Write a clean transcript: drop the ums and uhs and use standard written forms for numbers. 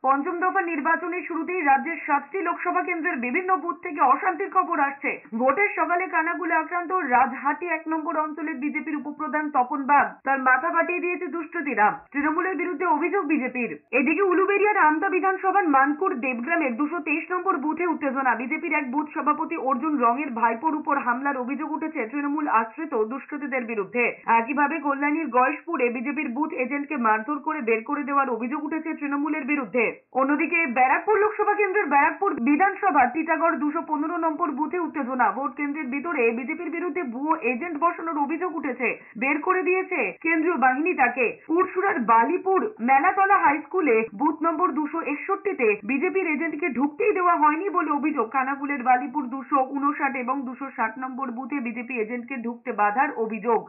পঞ্চম দফা নির্বাচনের শুরুতেই রাজ্যের 7টি লোকসভা কেন্দ্রের বিভিন্ন বুথ থেকে অশান্তির খবর আসছে। ভোটের সকালে কানাগুলে আক্রান্ত রাজহাটি 1 নম্বর অঞ্চলের বিজেপির উপপ্রধান তপন বাগ তার মাথা ফাটিয়ে দিয়েছে দুষ্কৃতীরা। তৃণমূলের বিরুদ্ধে অভিযোগ বিজেপির। এদিকে উলুবেড়িয়ার আমতা বিধানসভার মানপুর দেবগ্রামের 223 নম্বর বুথে উত্তেজনা। বিজেপির এক বুথ সভাপতি অর্জুন রঙের ভাইপোর উপর হামলার অভিযোগ উঠেছে তৃণমূল আশ্রিত দুষ্কৃতীদের বিরুদ্ধে। একইভাবে কল্যাণীর গয়েশপুরে বিজেপির বুথ এজেন্টকে মারধর করে বের করে দেওয়ার অভিযোগ উঠেছে তৃণমূলের বিরুদ্ধে। অন্যদিকে ব্যারাকপুর লোকসভা কেন্দ্রের ব্যারাকপুর বিধানসভার টিটাগড় 215 নম্বর বুথে উত্তেজনা। ভোট কেন্দ্রের ভিতরে বিজেপির বিরুদ্ধে ভুয়ো এজেন্ট বসানোর অভিযোগ উঠেছে। বের করে দিয়েছে কেন্দ্রীয় বাহিনী তাকে। পুরসুরার বালিপুর মেলাতলা হাই স্কুলে বুথ নম্বর 261-তে বিজেপির এজেন্টকে ঢুকতেই দেওয়া হয়নি বলে অভিযোগ। খানাকুলের বালিপুর 259 এবং 260 নম্বর বুথে বিজেপি এজেন্টকে ঢুকতে বাধার অভিযোগ।